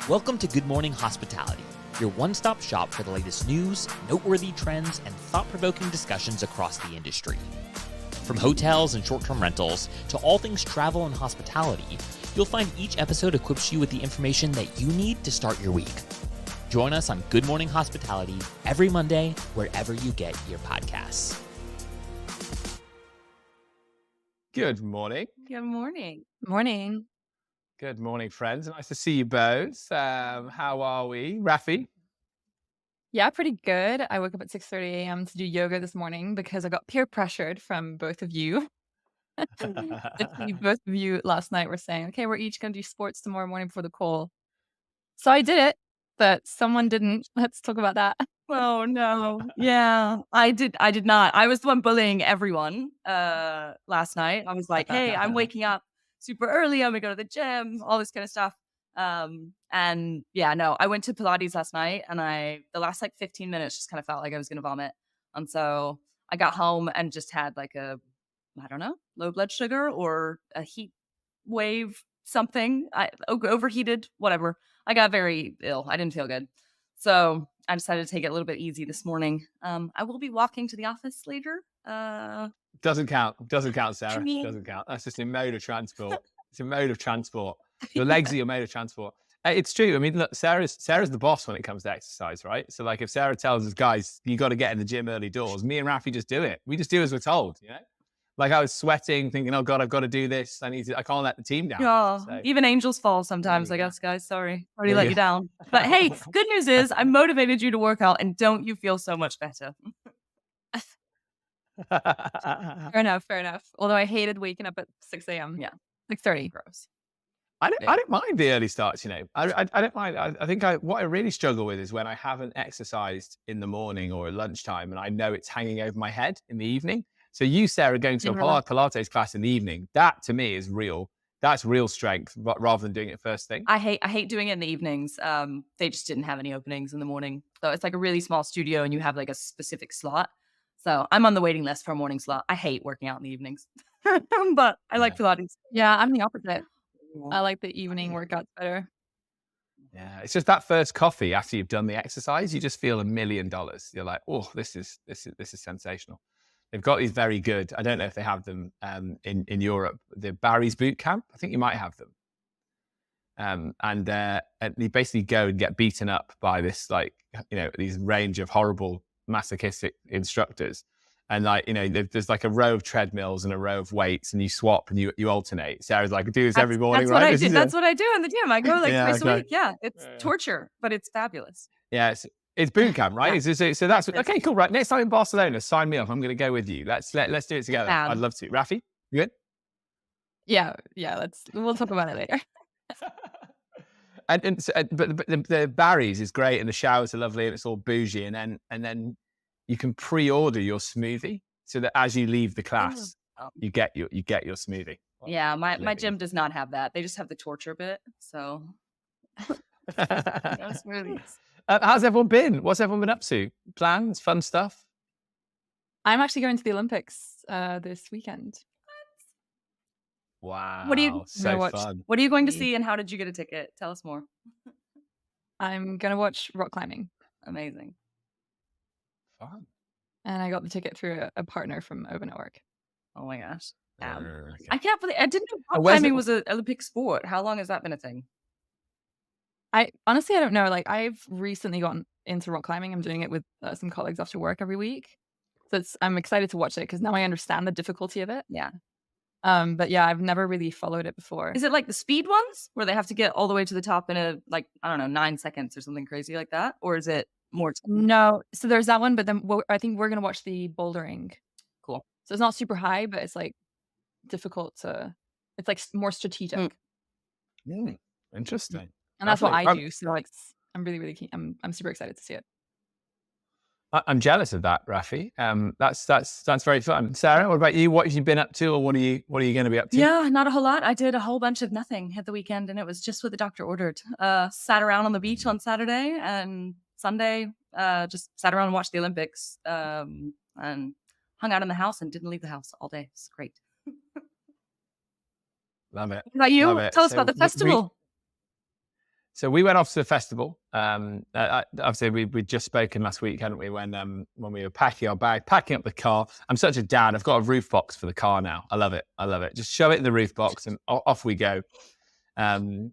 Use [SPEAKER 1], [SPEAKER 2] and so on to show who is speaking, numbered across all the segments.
[SPEAKER 1] Welcome to Good Morning Hospitality, your one-stop shop for the latest news, noteworthy trends, and thought-provoking discussions across the industry. From hotels and short-term rentals to all things travel and hospitality, you'll find each episode equips you with the information that you need to start your week. Join us on Good Morning Hospitality every Monday, wherever you get your podcasts.
[SPEAKER 2] Good morning.
[SPEAKER 3] Good morning.
[SPEAKER 4] Morning.
[SPEAKER 2] Good morning, friends. Nice to see you both. How are we? Raphi?
[SPEAKER 4] Yeah, pretty good. I woke up at 6:30 a.m. to do yoga this morning because I got peer pressured from both of you. Both of you last night were saying, okay, we're each going to do sports tomorrow morning before the call. So I did it, but someone didn't. Let's talk about that.
[SPEAKER 3] Oh no. Yeah, I did not. I was the one bullying everyone last night. I was like, hey, I'm waking up super early. I'm gonna go to the gym, all this kind of stuff. And yeah, no, I went to Pilates last night and the last like 15 minutes just kind of felt like I was gonna vomit. And so I got home and just had like I don't know, low blood sugar or a heat wave, something. I overheated, whatever. I got very ill. I didn't feel good. So I decided to take it a little bit easy this morning. I will be walking to the office later.
[SPEAKER 2] Doesn't count, Sarah. Doesn't count. That's just a mode of transport. It's a mode of transport. Your legs are your mode of transport. It's true. I mean, look, Sarah's the boss when it comes to exercise, right? So like if Sarah tells us, guys, you got to get in the gym early doors, me and Raphi just do it. We just do as we're told, you know? Like I was sweating, thinking, oh God, I've got to do this. I can't let the team down.
[SPEAKER 3] Yeah,
[SPEAKER 2] So,
[SPEAKER 3] even angels fall sometimes, I guess, guys. Sorry. Already let you down. But hey, good news is I motivated you to work out and don't you feel so much better?
[SPEAKER 4] Fair enough. Although I hated waking up at 6 a.m.
[SPEAKER 3] Yeah.
[SPEAKER 4] 6:30.
[SPEAKER 3] Gross.
[SPEAKER 2] I don't mind the early starts, you know. I don't mind. I think what I really struggle with is when I haven't exercised in the morning or at lunchtime and I know it's hanging over my head in the evening. So you, Sarah, going to a Pilates class in the evening, that to me is real. That's real strength rather than doing it first thing.
[SPEAKER 3] I hate doing it in the evenings. They just didn't have any openings in the morning. So it's like a really small studio and you have like a specific slot. So I'm on the waiting list for a morning slot. I hate working out in the evenings, but I like Pilates.
[SPEAKER 4] Yeah, I'm the opposite. I like the evening workouts better.
[SPEAKER 2] Yeah, it's just that first coffee after you've done the exercise, you just feel $1 million. You're like, oh, this is sensational. They've got these very good. I don't know if they have them in Europe. The Barry's Boot Camp. I think you might have them. And you basically go and get beaten up by this, like, you know, these range of horrible masochistic instructors. And like, you know, there's like a row of treadmills and a row of weights, and you swap and you alternate. Sarah's like, I do this every morning,
[SPEAKER 3] right? That's what I do in the gym. I go like twice a week. Yeah, it's torture, but it's fabulous.
[SPEAKER 2] Yeah, it's boot camp, right? So that's okay, cool. Right, next time in Barcelona, sign me up. I'm going to go with you. Let's do it together. I'd love to. Raphi, you good?
[SPEAKER 4] Yeah. We'll talk about it later.
[SPEAKER 2] But the Barry's is great, and the showers are lovely, and it's all bougie, and then you can pre-order your smoothie so that as you leave the class, you get your smoothie.
[SPEAKER 3] Yeah, my gym does not have that. They just have the torture bit. So no smoothies.
[SPEAKER 2] How's everyone been? What's everyone been up to? Plans, fun stuff?
[SPEAKER 4] I'm actually going to the Olympics this weekend.
[SPEAKER 2] Wow.
[SPEAKER 3] What are you
[SPEAKER 2] fun.
[SPEAKER 3] What are you going to see and how did you get a ticket? Tell us more.
[SPEAKER 4] I'm going to watch rock climbing.
[SPEAKER 3] Amazing.
[SPEAKER 2] Fun.
[SPEAKER 4] And I got the ticket through a partner from over network.
[SPEAKER 3] Oh my gosh.
[SPEAKER 2] Okay.
[SPEAKER 3] I can't believe I didn't know rock climbing was an Olympic sport. How long has that been a thing?
[SPEAKER 4] I don't know. Like I've recently gotten into rock climbing. I'm doing it with some colleagues after work every week. So I'm excited to watch it because now I understand the difficulty of it.
[SPEAKER 3] Yeah.
[SPEAKER 4] But yeah, I've never really followed it before.
[SPEAKER 3] Is it like the speed ones where they have to get all the way to the top in I don't know, 9 seconds or something crazy like that? Or is it more?
[SPEAKER 4] No. So there's that one, but then I think we're going to watch the bouldering.
[SPEAKER 3] Cool.
[SPEAKER 4] So it's not super high, but it's like difficult it's like more strategic.
[SPEAKER 2] Interesting.
[SPEAKER 4] And that's what I do. So like, I'm really, really keen. I'm super excited to see it.
[SPEAKER 2] I'm jealous of that, Raphi. That's very fun. Sarah, what about you? What have you been up to, or what are you going to be up to?
[SPEAKER 3] Yeah, not a whole lot. I did a whole bunch of nothing at the weekend, and it was just what the doctor ordered. Sat around on the beach on Saturday and Sunday. Just sat around and watched the Olympics. And hung out in the house and didn't leave the house all day. It's great.
[SPEAKER 2] Love it.
[SPEAKER 3] What about you?
[SPEAKER 2] Love it.
[SPEAKER 3] Tell us about the festival.
[SPEAKER 2] So we went off to the festival. Obviously, we'd just spoken last week, hadn't we? When we were packing our bag, packing up the car. I'm such a dad. I've got a roof box for the car now. I love it. Just shove it in the roof box and off we go. Honestly,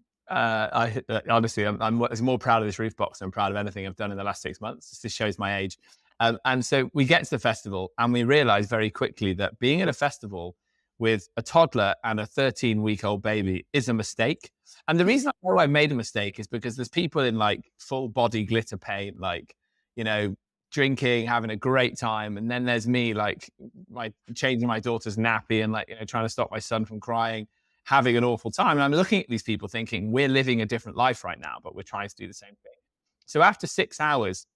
[SPEAKER 2] I'm more proud of this roof box than I'm proud of anything I've done in the last 6 months. This shows my age. And so we get to the festival and we realize very quickly that being at a festival with a toddler and a 13-week-old baby is a mistake. And the reason I know I made a mistake is because there's people in like full body glitter paint, like, drinking, having a great time. And then there's me, like, changing my daughter's nappy and, like, trying to stop my son from crying, having an awful time. And I'm looking at these people thinking, we're living a different life right now, but we're trying to do the same thing. So after 6 hours,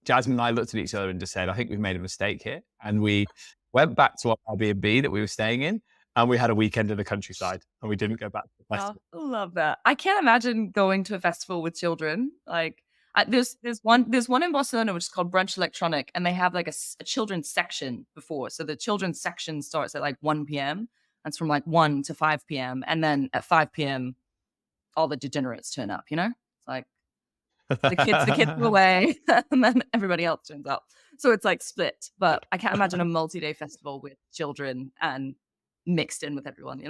[SPEAKER 2] Jasmine and I looked at each other and just said, I think we've made a mistake here. And we went back to our Airbnb that we were staying in, and we had a weekend in the countryside, and we didn't go back to the festival.
[SPEAKER 3] I love that. I can't imagine going to a festival with children. Like, there's one in Barcelona which is called Brunch Electronic, and they have like a children's section before. So the children's section starts at like 1 p.m. That's from like 1 to 5 p.m. And then at 5 p.m., all the degenerates turn up. It's like the kids go away, and then everybody else turns up. So it's like split. But I can't imagine a multi-day festival with children and mixed in with everyone,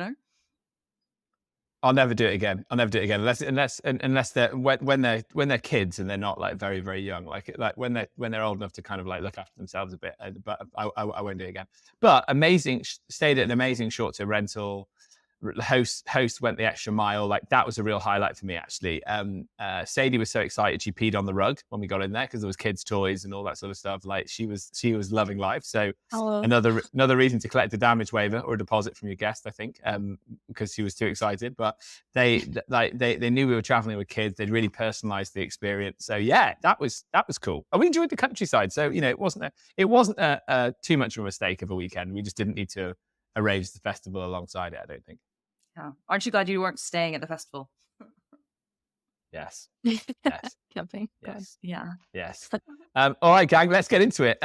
[SPEAKER 2] I'll never do it again. Unless they're when they're kids and they're not like very, very young, like when they're old enough to kind of like look after themselves a bit. But I won't do it again. But amazing, stayed at an amazing short-term rental. Host went the extra mile. Like, that was a real highlight for me, actually. Sadie was so excited she peed on the rug when we got in there because there was kids' toys and all that sort of stuff. Like, she was loving life. So another reason to collect a damage waiver or a deposit from your guest, I think, because she was too excited. But they knew we were traveling with kids. They'd really personalized the experience. So yeah, that was cool. And we enjoyed the countryside. So it wasn't too much of a mistake of a weekend. We just didn't need to arrange the festival alongside it, I don't think.
[SPEAKER 3] Yeah. Aren't you glad you weren't staying at the festival?
[SPEAKER 2] Yes.
[SPEAKER 4] Camping.
[SPEAKER 2] Yes.
[SPEAKER 3] Yeah.
[SPEAKER 2] Yes. All right, gang, let's get into it.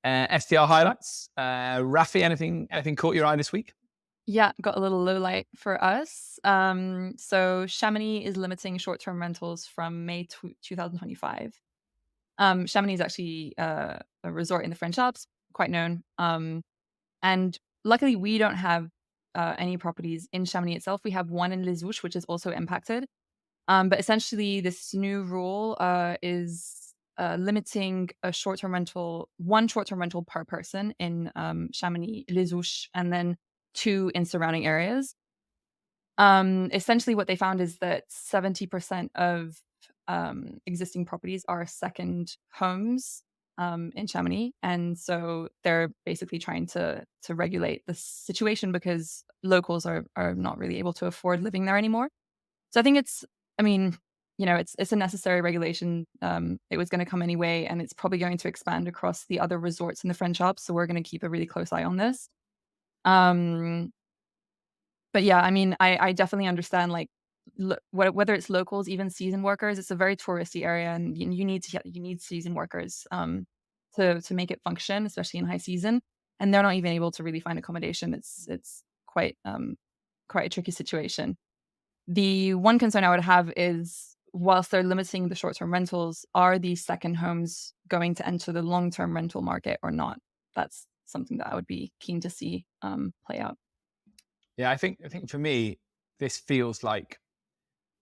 [SPEAKER 2] STR highlights. Raphi, anything caught your eye this week?
[SPEAKER 4] Yeah, got a little low light for us. So Chamonix is limiting short-term rentals from May 2025. Chamonix is actually a resort in the French Alps, quite known. And luckily, we don't have any properties in Chamonix itself. We have one in Les Ouches, which is also impacted. But essentially, this new rule is limiting one short-term rental per person in Chamonix, Les Ouches, and then 2 in surrounding areas. Essentially, what they found is that 70% of existing properties are second homes in Chamonix, and so they're basically trying to regulate the situation because locals are not really able to afford living there anymore. So I think it's a necessary regulation. It was going to come anyway, and it's probably going to expand across the other resorts in the French Alps. So we're going to keep a really close eye on this. But yeah, I definitely understand, like, whether it's locals, even season workers. It's a very touristy area, and you need season workers to make it function, especially in high season. And they're not even able to really find accommodation. It's quite a tricky situation. The one concern I would have is, whilst they're limiting the short-term rentals, are these second homes going to enter the long-term rental market or not? That's something that I would be keen to see play out.
[SPEAKER 2] Yeah, I think for me, this feels like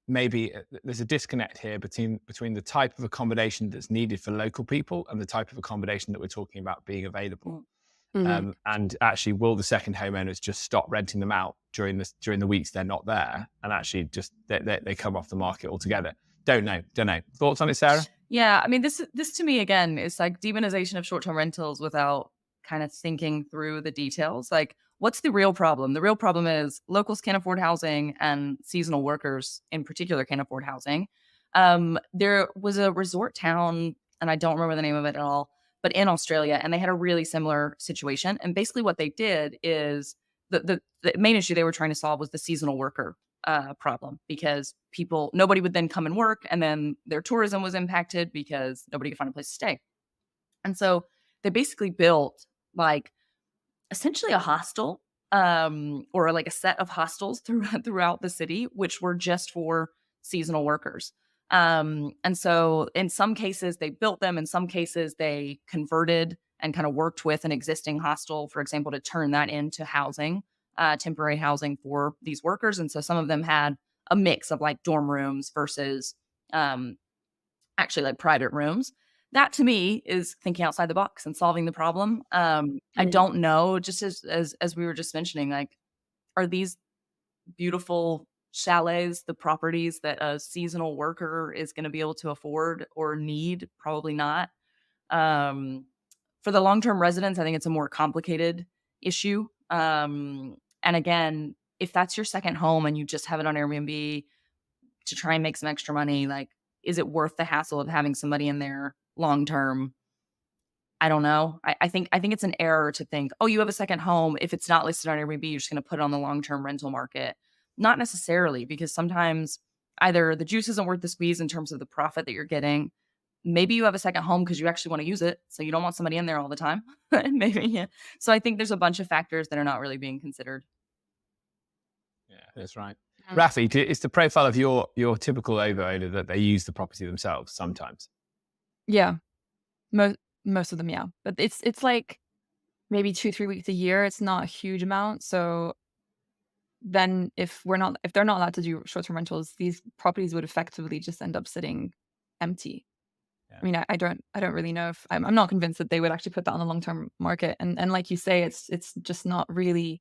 [SPEAKER 2] maybe there's a disconnect here between the type of accommodation that's needed for local people and the type of accommodation that we're talking about being available.
[SPEAKER 4] Mm-hmm.
[SPEAKER 2] And actually, will the second homeowners just stop renting them out during the weeks they're not there, and actually just they come off the market altogether? Don't know. Thoughts on it, Sarah?
[SPEAKER 3] Yeah, this to me, again, is like demonization of short-term rentals without kind of thinking through the details. Like, what's the real problem? The real problem is locals can't afford housing, and seasonal workers in particular can't afford housing. There was a resort town, and I don't remember the name of it at all, but in Australia, and they had a really similar situation. And basically what they did is the main issue they were trying to solve was the seasonal worker problem, because nobody would then come and work, and then their tourism was impacted because nobody could find a place to stay. And so they basically built like essentially a hostel, or like a set of hostels throughout the city, which were just for seasonal workers. And so in some cases they built them, in some cases they converted and kind of worked with an existing hostel, for example, to turn that into housing, temporary housing for these workers. And so some of them had a mix of like dorm rooms versus actually like private rooms. That to me is thinking outside the box and solving the problem. I don't know, just as we were just mentioning, like, are these beautiful chalets the properties that a seasonal worker is going to be able to afford or need? Probably not. For the long-term residents, I think it's a more complicated issue. And again, if that's your second home and you just have it on Airbnb to try and make some extra money, like, is it worth the hassle of having somebody in there long-term? I don't know. I think it's an error to think, oh, you have a second home. If it's not listed on Airbnb, you're just going to put it on the long-term rental market. Not necessarily, because sometimes either the juice isn't worth the squeeze in terms of the profit that you're getting. Maybe you have a second home because you actually want to use it, so you don't want somebody in there all the time. Maybe, yeah. So I think there's a bunch of factors that are not really being considered.
[SPEAKER 2] Yeah, that's right. Raphi, is the profile of your typical OVO owner that they use the property themselves sometimes?
[SPEAKER 4] Yeah, most of them, yeah. But it's like maybe 2-3 weeks a year. It's not a huge amount. So then if they're not allowed to do short-term rentals, these properties would effectively just end up sitting empty. Yeah. I mean, I don't really know if I'm not convinced that they would actually put that on the long-term market. And like you say, it's just not really.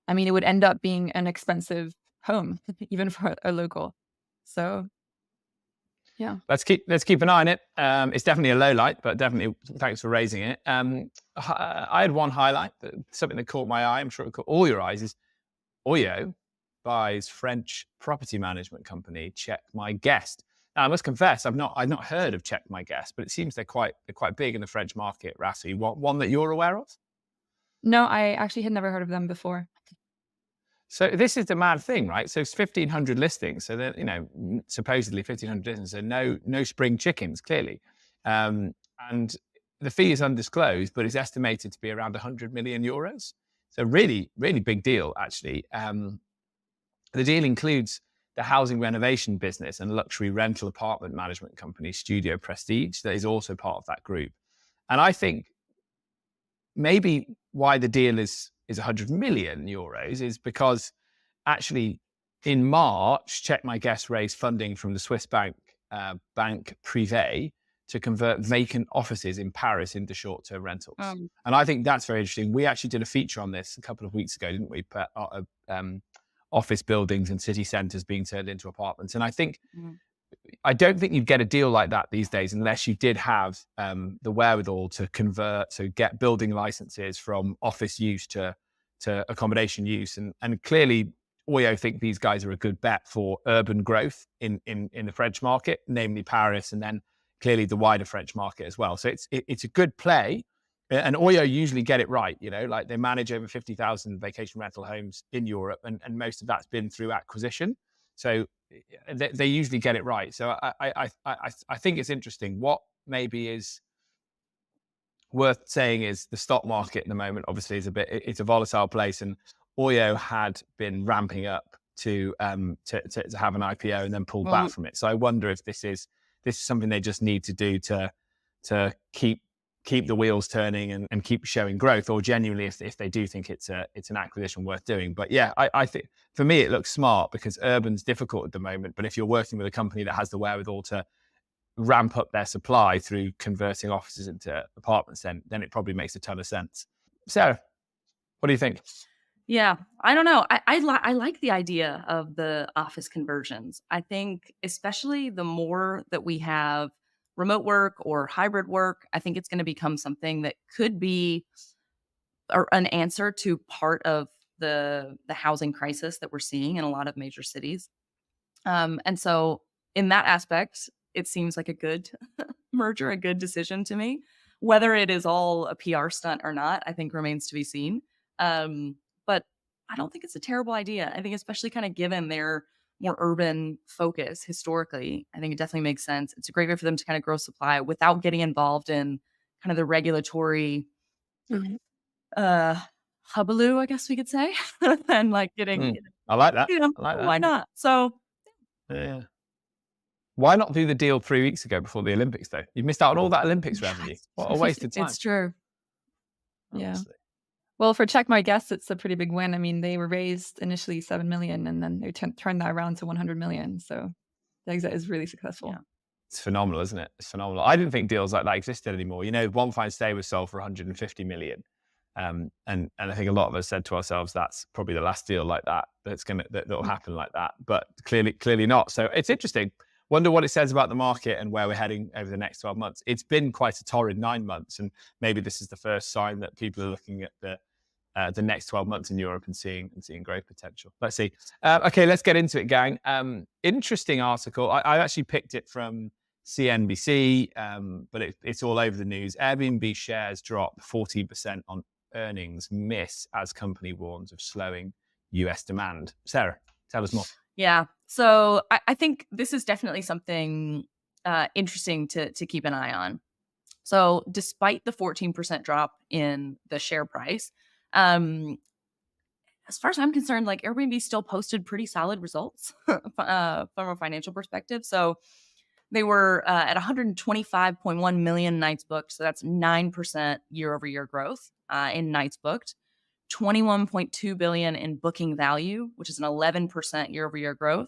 [SPEAKER 4] I mean, it would end up being an expensive home, even for a local. So, yeah.
[SPEAKER 2] Let's keep an eye on it. It's definitely a low light, but definitely thanks for raising it. I had one highlight, something that caught my eye. I'm sure it caught all your eyes. Is OYO buys French property management company Checkmyguest. Now, I must confess, I've not heard of Checkmyguest, but it seems they're quite big in the French market. Raphi, one that you're aware of?
[SPEAKER 4] No, I actually had never heard of them before.
[SPEAKER 2] So this is the mad thing, right? So it's 1,500 listings. So they're, supposedly 1,500 listings. So no spring chickens, clearly. And the fee is undisclosed, but it's estimated to be around 100 million euros. So really, really big deal, actually. The deal includes the housing renovation business and luxury rental apartment management company, Studio Prestige, that is also part of that group. And I think maybe why the deal is 100 million euros is because actually in March, Checkmyguest raised funding from the Swiss bank, Banque Privée, to convert vacant offices in Paris into short-term rentals. And I think that's very interesting. We actually did a feature on this a couple of weeks ago, didn't we? Office buildings and city centres being turned into apartments. And I don't think you'd get a deal like that these days unless you did have the wherewithal to convert, to get building licenses from office use to accommodation use. And clearly, OYO think these guys are a good bet for urban growth in the French market, namely Paris, and then clearly the wider French market as well. So it's a good play. And OYO usually get it right, like they manage over 50,000 vacation rental homes in Europe, and most of that's been through acquisition. So they usually get it right. So I think it's interesting. What maybe is worth saying is the stock market at the moment obviously is it's a volatile place, and OYO had been ramping up to have an IPO and then pulled back from it. So I wonder if this is something they just need to do to keep the wheels turning and keep showing growth, or genuinely if they do think it's an acquisition worth doing. But yeah, I think for me it looks smart because urban's difficult at the moment, but if you're working with a company that has the wherewithal to ramp up their supply through converting offices into apartments, then it probably makes a ton of sense. Sarah, what do you think?
[SPEAKER 3] Yeah, I don't know. I like the idea of the office conversions. I think especially the more that we have remote work or hybrid work, I think it's going to become something that could be an answer to part of the housing crisis that we're seeing in a lot of major cities. And so in that aspect, it seems like a good merger, a good decision to me. Whether it is all a PR stunt or not, I think remains to be seen. But I don't think it's a terrible idea. I think especially kind of given their more urban focus historically, I think it definitely makes sense. It's a great way for them to kind of grow supply without getting involved in kind of the regulatory hullabaloo, I guess we could say, and like getting.
[SPEAKER 2] I like that.
[SPEAKER 3] I like that. Why not? So
[SPEAKER 2] Yeah. Why not do the deal 3 weeks ago before the Olympics, though? You've missed out on all that Olympics revenue. What a waste of time.
[SPEAKER 4] It's true. Yeah.
[SPEAKER 2] Honestly.
[SPEAKER 4] Well, for Checkmyguest, it's a pretty big win. I mean, they were raised initially 7 million, and then they turned that around to 100 million. So the exit is really successful.
[SPEAKER 3] Yeah.
[SPEAKER 2] It's phenomenal, isn't it? It's phenomenal. I didn't think deals like that existed anymore. You know, One Fine Stay was sold for 150 million. And I think a lot of us said to ourselves, that's probably the last deal like that that'll happen like that. But clearly not. So it's interesting. Wonder what it says about the market and where we're heading over the next 12 months. It's been quite a torrid 9 months, and maybe this is the first sign that people are looking at the next 12 months in Europe and seeing great potential. Let's see. Okay, let's get into it, gang. Interesting article. I actually picked it from CNBC, but it's all over the news. Airbnb shares drop 14% on earnings miss as company warns of slowing US demand. Sarah, tell us more.
[SPEAKER 3] Yeah. So I think this is definitely something interesting to keep an eye on. So despite the 14% drop in the share price, as far as I'm concerned, like Airbnb still posted pretty solid results from a financial perspective. So they were at 125.1 million nights booked. So that's 9% year over year growth in nights booked. 21.2 billion in booking value, which is an 11% year over year growth.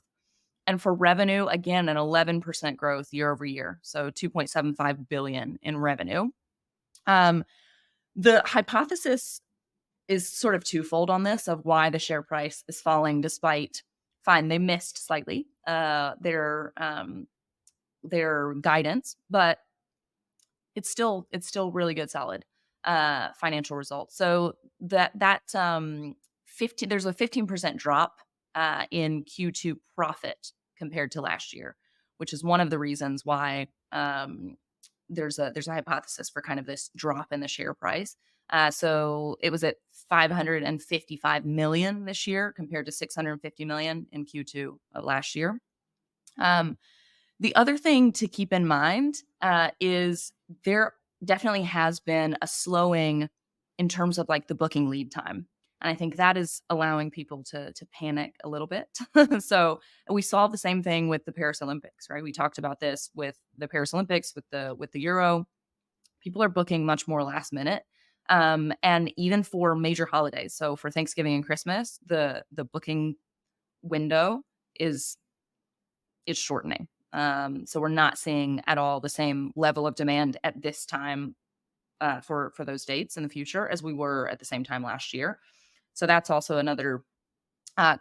[SPEAKER 3] And for revenue, again, an 11% growth year over year. So 2.75 billion in revenue. The hypothesis is sort of twofold on this of why the share price is falling despite, they missed slightly their guidance, but it's still really good, solid financial results. So there's a 15% drop in Q2 profit compared to last year, which is one of the reasons why there's a hypothesis for kind of this drop in the share price. So it was at 555 million this year compared to 650 million in Q2 of last year. The other thing to keep in mind is there definitely has been a slowing in terms of like the booking lead time. And I think that is allowing people to panic a little bit. So we saw the same thing with the Paris Olympics, right? We talked about this with the Paris Olympics, with the Euro. People are booking much more last minute. And even for major holidays. So for Thanksgiving and Christmas, the booking window is shortening. So we're not seeing at all the same level of demand at this time for those dates in the future as we were at the same time last year. So that's also another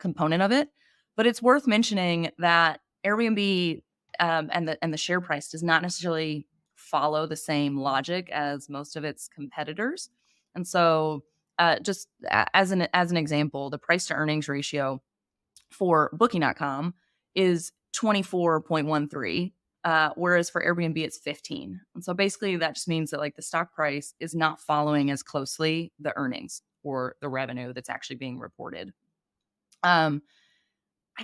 [SPEAKER 3] component of it. But it's worth mentioning that Airbnb and the share price does not necessarily follow the same logic as most of its competitors. And so just as an example, the price to earnings ratio for Booking.com is 24.13, whereas for Airbnb it's 15. And so basically that just means that like the stock price is not following as closely the earnings or the revenue that's actually being reported. I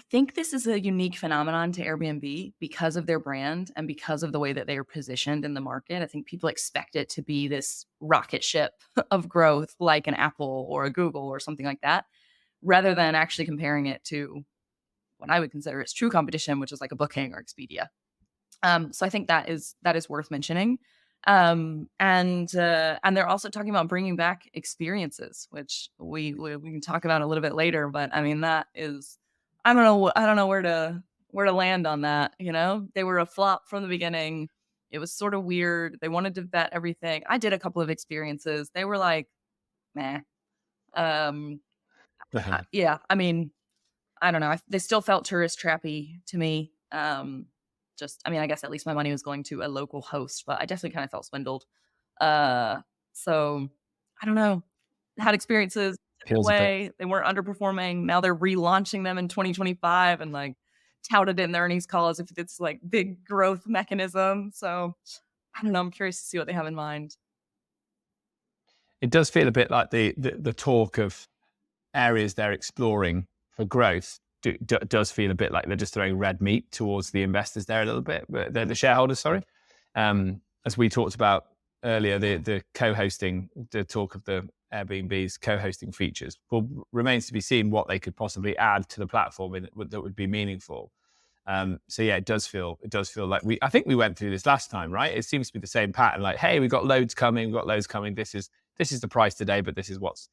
[SPEAKER 3] think this is a unique phenomenon to Airbnb because of their brand and because of the way that they are positioned in the market. I think people expect it to be this rocket ship of growth like an Apple or a Google or something like that, rather than actually comparing it to what I would consider its true competition, which is like a Booking or Expedia. So I think that is worth mentioning. And they're also talking about bringing back experiences, which we can talk about a little bit later. But I mean, that is, I don't know where to land on that. You know, they were a flop from the beginning. It was sort of weird. They wanted to vet everything. I did a couple of experiences. They were like, meh. Yeah, I mean, I don't know. They still felt tourist trappy to me. I guess at least my money was going to a local host, but I definitely kind of felt swindled. So I don't know. Had experiences way. They weren't underperforming. Now they're relaunching them in 2025 and like touted it in the earnings call as if it's like big growth mechanism. So I don't know. I'm curious to see what they have in mind.
[SPEAKER 2] It does feel a bit like the talk of areas they're exploring for growth does feel a bit like they're just throwing red meat towards the investors there a little bit, but the shareholders, sorry. As we talked about earlier, the co-hosting, the talk of the Airbnb's co-hosting features remains to be seen what they could possibly add to the platform that would be meaningful. So yeah, it does feel like I think we went through this last time, right? It seems to be the same pattern. Like, hey, we've got loads coming. This is the price today, but this is what's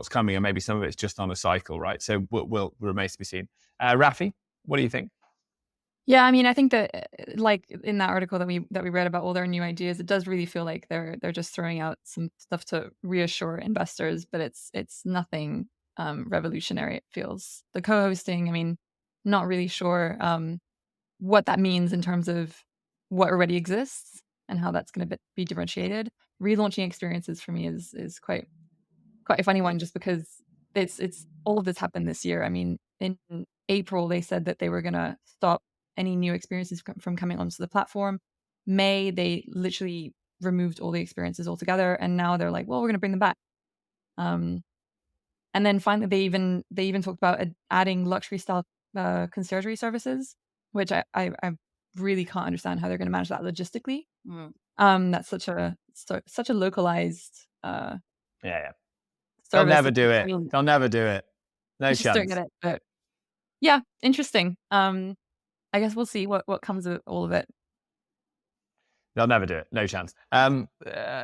[SPEAKER 2] coming, and maybe some of it's just on a cycle, right? So we'll remains to be seen. Raphi, what do you think?
[SPEAKER 4] Yeah, I mean, I think that like in that article that we read about all their new ideas, it does really feel like they're just throwing out some stuff to reassure investors, but it's nothing revolutionary. It feels the co-hosting. I mean, not really sure what that means in terms of what already exists and how that's going to be differentiated. Relaunching experiences for me is quite a funny one, just because it's all of this happened this year. I mean, in April they said that they were going to stop any new experiences from coming onto the platform. May, they literally removed all the experiences altogether, and now they're like, well, we're going to bring them back. And then finally, they even talked about adding luxury style conciergerie services, which I really can't understand how they're going to manage that logistically. That's such a localized
[SPEAKER 2] Yeah.
[SPEAKER 4] service.
[SPEAKER 2] They'll never do
[SPEAKER 4] I
[SPEAKER 2] it.
[SPEAKER 4] mean,
[SPEAKER 2] They'll never do it. No
[SPEAKER 4] I just don't
[SPEAKER 2] chance.
[SPEAKER 4] get it. But yeah, interesting. I guess we'll see what comes of all of it.
[SPEAKER 2] They'll never do it. No chance.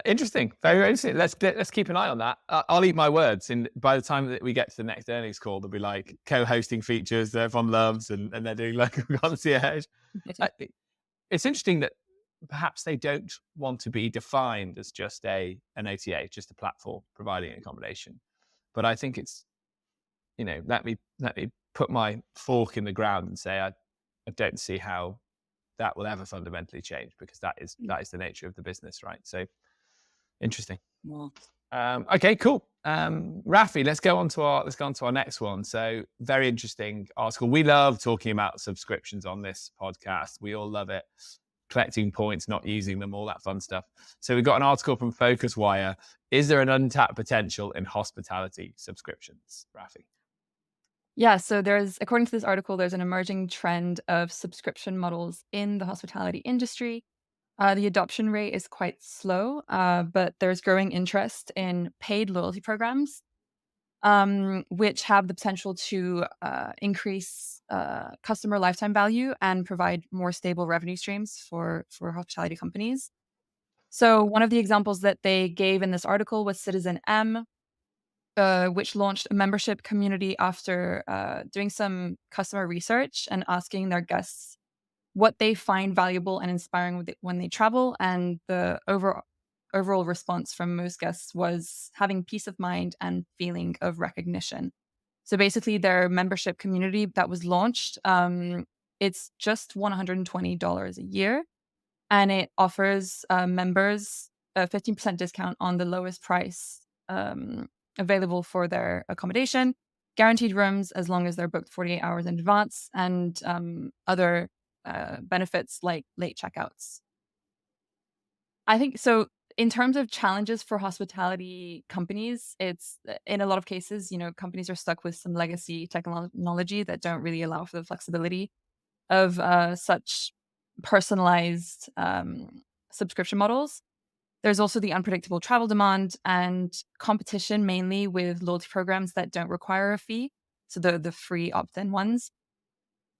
[SPEAKER 2] Interesting. Very, very interesting. Let's keep an eye on that. I'll eat my words. And by the time that we get to the next earnings call, there'll be like co-hosting features that everyone loves, and they're doing like concierge. It's interesting that perhaps they don't want to be defined as just an OTA, just a platform providing accommodation. But I think it's, let me put my fork in the ground and say I don't see how that will ever fundamentally change, because that is the nature of the business, right? So interesting.
[SPEAKER 3] Well,
[SPEAKER 2] okay, cool. Raphi, let's go on to our next one. So very interesting article. We love talking about subscriptions on this podcast. We all love it. Collecting points, not using them, all that fun stuff. So we've got an article from Focus Wire. Is there an untapped potential in hospitality subscriptions, Raphi?
[SPEAKER 4] Yeah, so according to this article, there's an emerging trend of subscription models in the hospitality industry. The adoption rate is quite slow, but there's growing interest in paid loyalty programs, which have the potential to increase customer lifetime value and provide more stable revenue streams for hospitality companies. So one of the examples that they gave in this article was Citizen M, which launched a membership community after doing some customer research and asking their guests what they find valuable and inspiring when they travel. And the overall response from most guests was having peace of mind and feeling of recognition. So basically, their membership community that was launched, it's just $120 a year, and it offers members a 15% discount on the lowest price available for their accommodation, guaranteed rooms as long as they're booked 48 hours in advance, and other benefits like late checkouts. I think so. In terms of challenges for hospitality companies, it's in a lot of cases, companies are stuck with some legacy technology that don't really allow for the flexibility of such personalized subscription models. There's also the unpredictable travel demand and competition, mainly with loyalty programs that don't require a fee, so the free opt-in ones.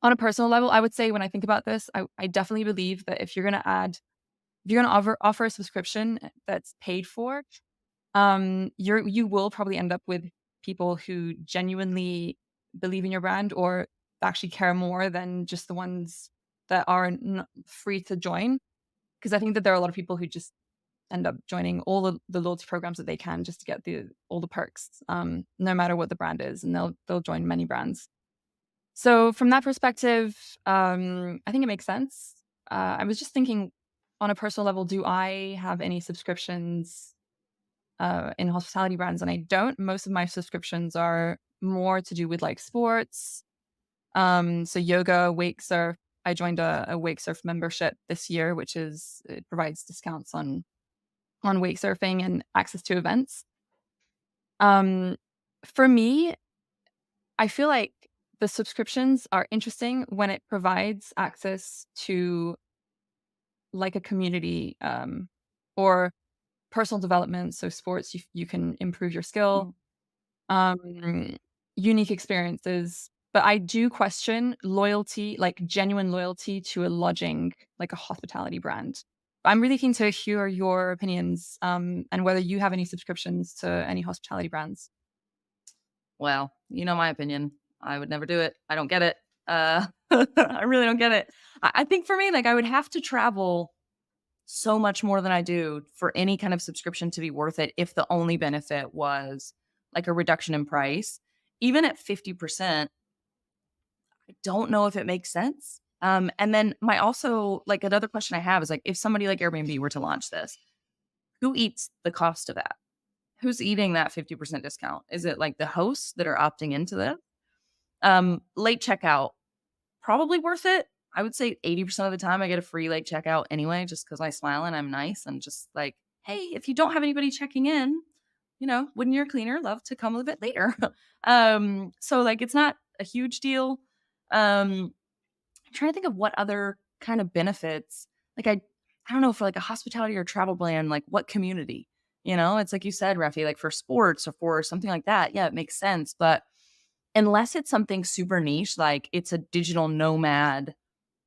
[SPEAKER 4] On a personal level, I would say when I think about this, I definitely believe that if you're going to offer a subscription that's paid for, you will probably end up with people who genuinely believe in your brand or actually care more than just the ones that are free to join. Because I think that there are a lot of people who just end up joining all the loyalty programs that they can just to get all the perks, no matter what the brand is, and they'll join many brands. So from that perspective, I think it makes sense. I was just thinking, on a personal level, do I have any subscriptions in hospitality brands? And I don't. Most of my subscriptions are more to do with like sports. So yoga, wake surf. I joined a wake surf membership this year, it provides discounts on wake surfing and access to events. For me, I feel like the subscriptions are interesting when it provides access to like a community or personal development. So sports, you can improve your skill. Unique experiences, But I do question loyalty, like genuine loyalty to a lodging, like a hospitality brand. I'm really keen to hear your opinions and whether you have any subscriptions to any hospitality brands.
[SPEAKER 3] Well, you know my opinion. I would never do it. I don't get it. I really don't get it. I think for me, like I would have to travel so much more than I do for any kind of subscription to be worth it if the only benefit was like a reduction in price. Even at 50%, I don't know if it makes sense. And then my also like another question I have is like if somebody like Airbnb were to launch this, who eats the cost of that? Who's eating that 50% discount? Is it like the hosts that are opting into this? Late checkout, probably worth it. I would say 80% of the time I get a free late checkout anyway, just because I smile and I'm nice and just like, hey, if you don't have anybody checking in, you know, wouldn't your cleaner love to come a little bit later? So like it's not a huge deal. I'm trying to think of what other kind of benefits. Like I don't know, for like a hospitality or travel brand, like what community? You know, it's like you said, Raphi, like for sports or for something like that, yeah, it makes sense. But unless it's something super niche, like it's a digital nomad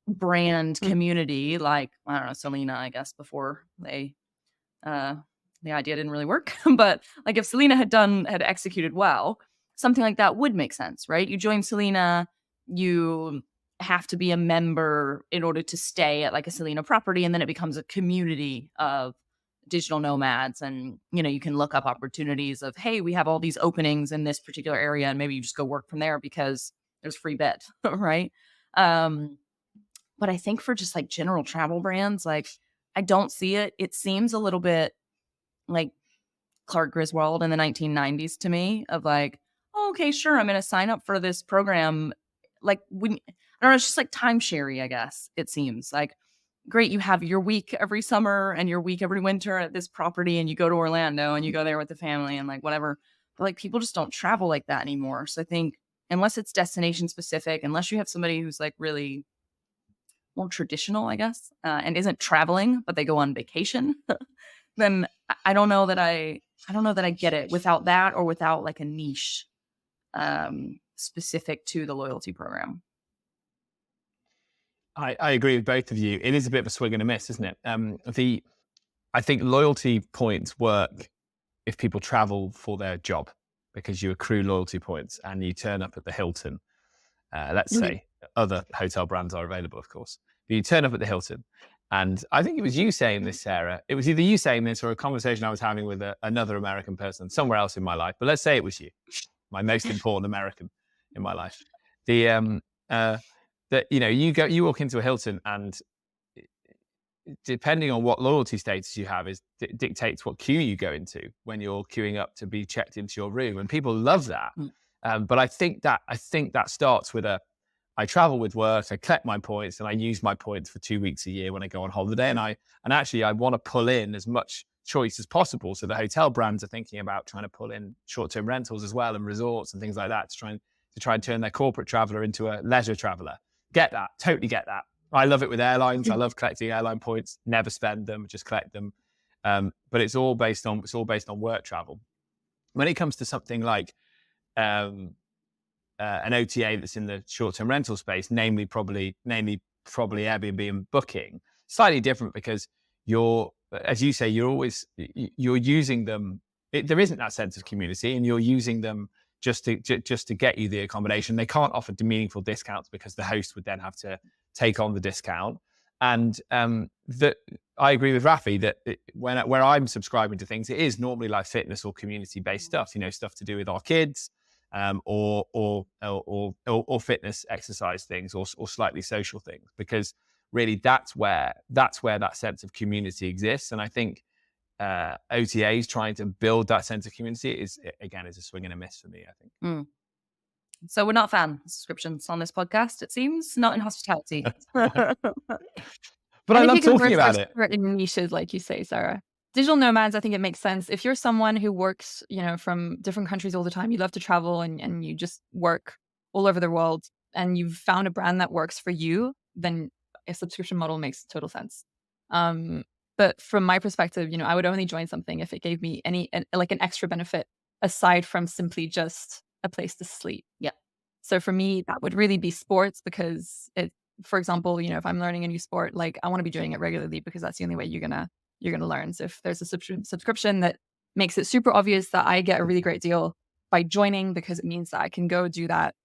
[SPEAKER 3] brand community, like I don't know, Selena, I guess before they the idea didn't really work. But like if Selena had executed well, something like that would make sense, right? You join Selena, you have to be a member in order to stay at like a Selena property, and then it becomes a community of digital nomads, and you know you can look up opportunities of, hey, we have all these openings in this particular area, and maybe you just go work from there because there's free bed, right? But I think for just like general travel brands, like I don't see it. It seems a little bit like Clark Griswold in the 1990s to me, of like, oh, okay, sure, I'm going to sign up for this program. Like when I don't know, it's just like timeshare, I guess it seems like. Great, you have your week every summer and your week every winter at this property, and you go to Orlando and you go there with the family and like whatever. But like people just don't travel like that anymore. So I think unless it's destination specific, unless you have somebody who's like really more traditional, I guess, and isn't traveling, but they go on vacation, then I don't know that I get it without that, or without like a niche specific to the loyalty program.
[SPEAKER 2] I agree with both of you. It is a bit of a swing and a miss, isn't it? I think loyalty points work if people travel for their job, because you accrue loyalty points and you turn up at the Hilton. Let's say other hotel brands are available, of course. But you turn up at the Hilton, and I think it was you saying this, Sarah. It was either you saying this or a conversation I was having with another American person somewhere else in my life. But let's say it was you, my most important American in my life. That you walk into a Hilton, and depending on what loyalty status you have, dictates what queue you go into when you're queuing up to be checked into your room, and people love that. But I think that starts with I travel with work, I collect my points, and I use my points for 2 weeks a year when I go on holiday, and I want to pull in as much choice as possible. So the hotel brands are thinking about trying to pull in short-term rentals as well, and resorts and things like that, to try and turn their corporate traveler into a leisure traveler. Get that, totally get that. I love it with airlines. I love collecting airline points. Never spend them, just collect them. But it's all based on work travel. When it comes to something like an OTA that's in the short-term rental space, namely probably Airbnb and Booking, slightly different, because as you say, you're using them. There isn't that sense of community, and you're using them just to get you the accommodation. They can't offer meaningful discounts because the host would then have to take on the discount. And I agree with Raphi that where I'm subscribing to things, it is normally like fitness or community-based stuff. Stuff to do with our kids, or fitness exercise things, or slightly social things, because really that's where that sense of community exists. And I think OTAs trying to build that sense of community is a swing and a miss for me, I think.
[SPEAKER 3] So we're not fan of subscriptions on this podcast, it seems, not in hospitality.
[SPEAKER 2] But I love talking about it.
[SPEAKER 4] In niches, like you say, Sarah. Digital nomads, I think it makes sense. If you're someone who works, from different countries all the time, you love to travel, and you just work all over the world, and you've found a brand that works for you, then a subscription model makes total sense. But from my perspective, I would only join something if it gave me an extra benefit aside from simply just a place to sleep.
[SPEAKER 3] Yeah.
[SPEAKER 4] So for me, that would really be sports, because for example, if I'm learning a new sport, like I want to be doing it regularly, because that's the only way you're gonna learn. So if there's a subscription that makes it super obvious that I get a really great deal by joining, because it means that I can go do that,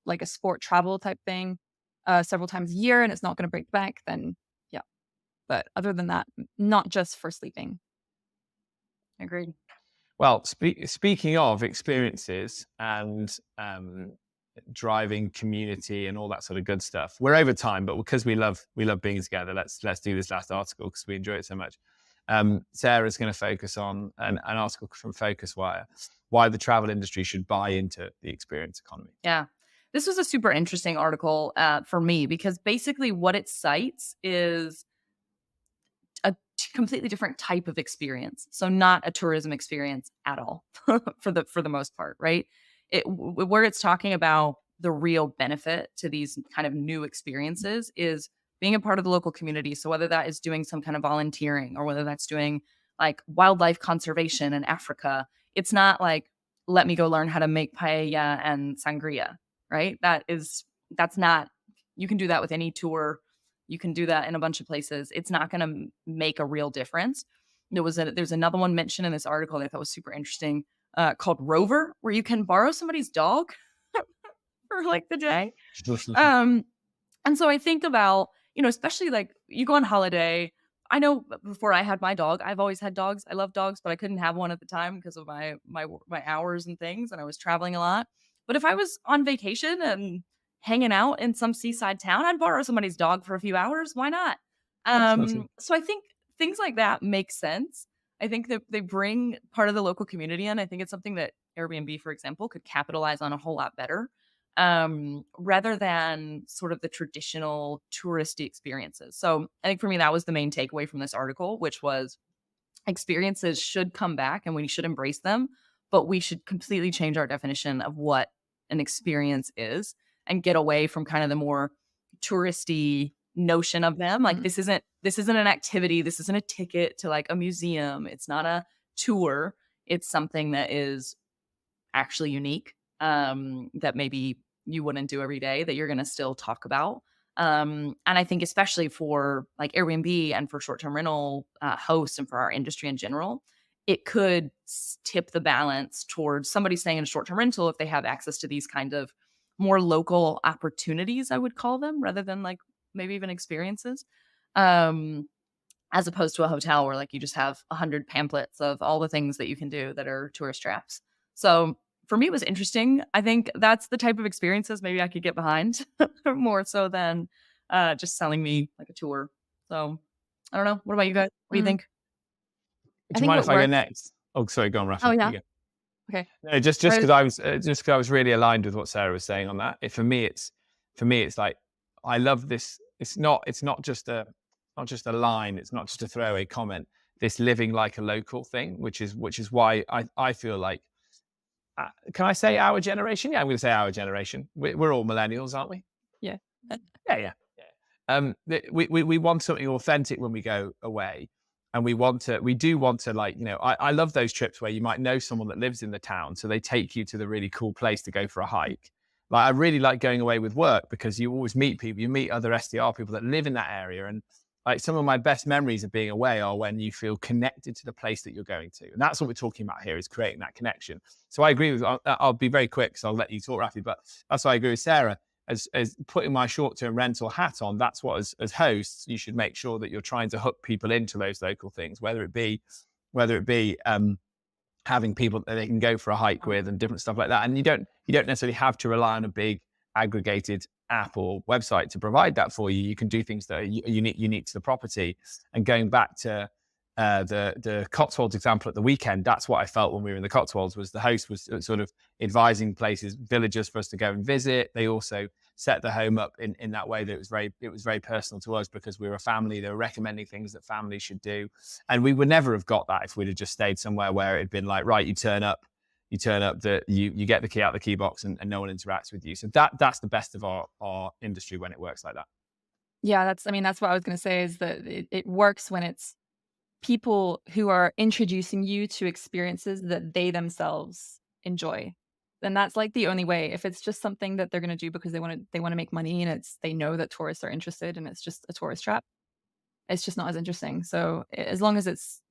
[SPEAKER 4] like a sport travel type thing, several times a year, and it's not going to break the bank, then yeah. But other than that, not just for sleeping.
[SPEAKER 3] Agreed.
[SPEAKER 2] Well, speaking of experiences and driving community and all that sort of good stuff, we're over time, but because we love being together, let's do this last article because we enjoy it so much. Sarah's going to focus on an article from FocusWire, why the travel industry should buy into the experience economy.
[SPEAKER 3] Yeah. This was a super interesting article for me, because basically what it cites is a completely different type of experience. So not a tourism experience at all for the most part, right? Where it's talking about the real benefit to these kind of new experiences is being a part of the local community. So whether that is doing some kind of volunteering, or whether that's doing like wildlife conservation in Africa, it's not like, let me go learn how to make paella and sangria, right? That's not, you can do that with any tour. You can do that in a bunch of places. It's not going to make a real difference. There's another one mentioned in this article that I thought was super interesting, called Rover, where you can borrow somebody's dog for like the day. And so I think about, especially like you go on holiday. I know before I had my dog, I've always had dogs. I love dogs, but I couldn't have one at the time because of my hours and things, and I was traveling a lot. But if I was on vacation and hanging out in some seaside town, I'd borrow somebody's dog for a few hours. Why not? So I think things like that make sense. I think that they bring part of the local community in. I think it's something that Airbnb, for example, could capitalize on a whole lot better, rather than sort of the traditional touristy experiences. So I think for me, that was the main takeaway from this article, which was experiences should come back and we should embrace them, but we should completely change our definition of what an experience is and get away from kind of the more touristy notion of them. Like this isn't an activity. This isn't a ticket to like a museum. It's not a tour. It's something that is actually unique, that maybe you wouldn't do every day, that you're going to still talk about. And I think especially for like Airbnb and for short-term rental hosts and for our industry in general, it could tip the balance towards somebody staying in a short-term rental if they have access to these kind of more local opportunities, I would call them, rather than like maybe even experiences, as opposed to a hotel where like you just have 100 pamphlets of all the things that you can do that are tourist traps. So for me, it was interesting. I think that's the type of experiences maybe I could get behind more so than just selling me like a tour. So I don't know. What about you guys? What do you think?
[SPEAKER 2] Do you mind if I go next? Oh, sorry, go on, Raphi.
[SPEAKER 4] Oh, yeah. Okay.
[SPEAKER 2] No, just because I was really aligned with what Sarah was saying on that. For me, it's like I love this. It's not just a line. It's not just a throwaway comment. This living like a local thing, which is why I feel like. Can I say our generation? Yeah, I'm going to say our generation. We're all millennials, aren't we?
[SPEAKER 4] Yeah.
[SPEAKER 2] Yeah. We want something authentic when we go away. And we do want to like, I love those trips where you might know someone that lives in the town. So they take you to the really cool place to go for a hike. Like I really like going away with work because you always meet people, you meet other SDR people that live in that area. And like some of my best memories of being away are when you feel connected to the place that you're going to. And that's what we're talking about here, is creating that connection. So I agree with, I'll be very quick, so I'll let you talk, Raphi, but that's why I agree with Sarah. As putting my short-term rental hat on, that's what as hosts you should make sure that you're trying to hook people into those local things, whether it be having people that they can go for a hike with and different stuff like that. And you don't necessarily have to rely on a big aggregated app or website to provide that for you. You can do things that are unique to the property. And going back to the Cotswolds example at the weekend, that's what I felt when we were in the Cotswolds, was the host was sort of advising villages for us to go and visit. They also set the home up in that way that it was very personal to us because we were a family. They were recommending things that families should do. And we would never have got that if we'd have just stayed somewhere where it had been like, right, you turn up, you get the key out of the key box and no one interacts with you. So that's the best of our industry when it works like that.
[SPEAKER 4] Yeah, that's what I was going to say, is that it works when it's people who are introducing you to experiences that they themselves enjoy. then that's like the only way. If it's just something that they're going to do because they want to make money, and they know that tourists are interested, and it's just a tourist trap, it's just not as interesting. So as long as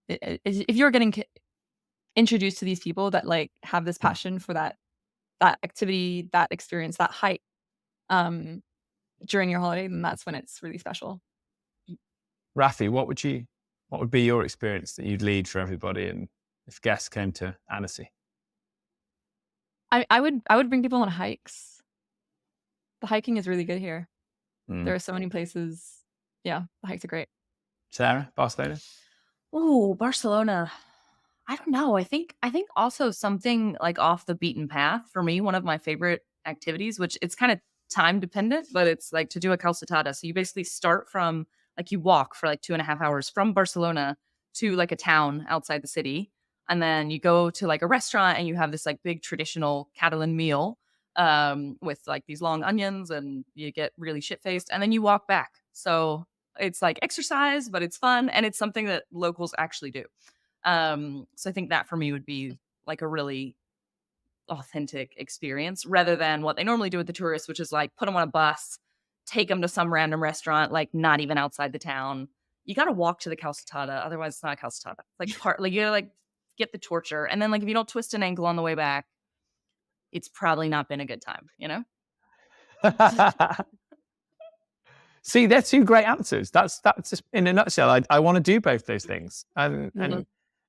[SPEAKER 4] if you're getting introduced to these people that like have this passion for that activity, that experience, that hike during your holiday, then that's when it's really special.
[SPEAKER 2] Raphi, what would be your experience that you'd lead for everybody, and if guests came to Annecy?
[SPEAKER 4] I would bring people on hikes. The hiking is really good here. There are so many places. Yeah, the hikes are great.
[SPEAKER 2] Sarah, Barcelona?
[SPEAKER 3] Oh, Barcelona. I don't know. I think also something like off the beaten path for me. One of my favorite activities, which it's kind of time dependent, but it's like to do a calcetada. So you basically start from like you walk for like 2.5 hours from Barcelona to like a town outside the city. And then you go to like a restaurant and you have this like big traditional Catalan meal with like these long onions, and you get really shit-faced, and then you walk back. So it's like exercise, but it's fun, and it's something that locals actually do. So I think that for me would be like a really authentic experience rather than what they normally do with the tourists, which is like put them on a bus, take them to some random restaurant, like not even outside the town. You got to walk to the calcetada. Otherwise it's not a calcetada. Like you gotta like get the torture. And then like, if you don't twist an ankle on the way back, it's probably not been a good time, you know?
[SPEAKER 2] See, they're two great answers. That's just in a nutshell. I want to do both those things. And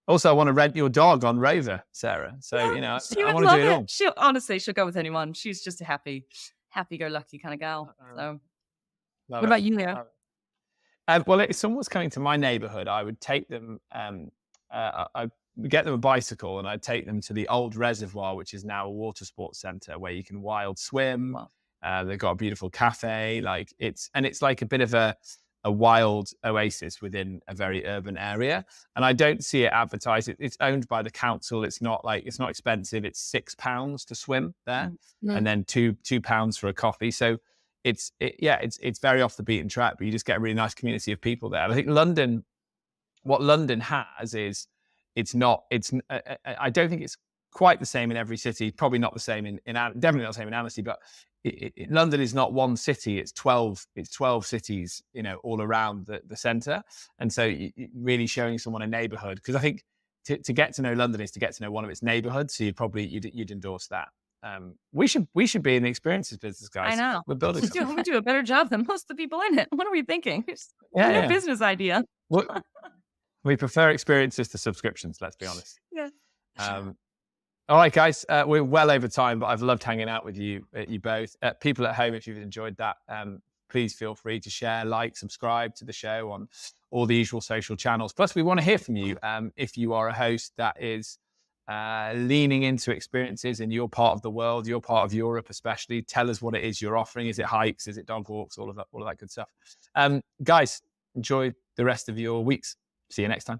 [SPEAKER 2] also I want to rent your dog on Rover, Sarah. So,
[SPEAKER 3] Yeah,
[SPEAKER 2] you know,
[SPEAKER 3] she
[SPEAKER 2] I
[SPEAKER 3] would
[SPEAKER 2] want to do
[SPEAKER 3] love
[SPEAKER 2] it
[SPEAKER 3] it.
[SPEAKER 2] all.
[SPEAKER 3] She'll go with anyone. She's just a happy-go-lucky kind of gal. So
[SPEAKER 2] Love
[SPEAKER 4] What
[SPEAKER 2] it.
[SPEAKER 4] about you, Leo?
[SPEAKER 2] Love it. Well, if someone was coming to my neighborhood, I would take them, I'd get them a bicycle, and I'd take them to the old reservoir, which is now a water sports center where you can wild swim.
[SPEAKER 3] Wow.
[SPEAKER 2] They've got a beautiful cafe. It's like a bit of a wild oasis within a very urban area. And I don't see it advertised. It's owned by the council. It's not expensive. It's £6 to swim there, and then £2 for a coffee. So it's very off the beaten track, but you just get a really nice community of people there. And I think what London has is I don't think it's quite the same in every city. Probably not the same in definitely not the same in Annecy, but London is not one city. It's 12 cities, you know, all around the centre. And so really showing someone a neighbourhood, because I think to get to know London is to get to know one of its neighbourhoods. So you'd endorse that. We should be in the experiences business, guys.
[SPEAKER 3] I know.
[SPEAKER 2] We're building something.
[SPEAKER 3] We do a better job than most of the people in it. What are we thinking?
[SPEAKER 2] Yeah.
[SPEAKER 3] Business idea.
[SPEAKER 2] We prefer experiences to subscriptions, let's be honest.
[SPEAKER 3] Yeah.
[SPEAKER 2] All right, guys, we're well over time, but I've loved hanging out with you both. People at home, if you've enjoyed that, please feel free to share, like, subscribe to the show on all the usual social channels. Plus, we want to hear from you. If you are a host that is leaning into experiences in your part of the world, your part of Europe especially, tell us what it is you're offering. Is it hikes? Is it dog walks? All of that good stuff. Guys, enjoy the rest of your weeks. See you next time.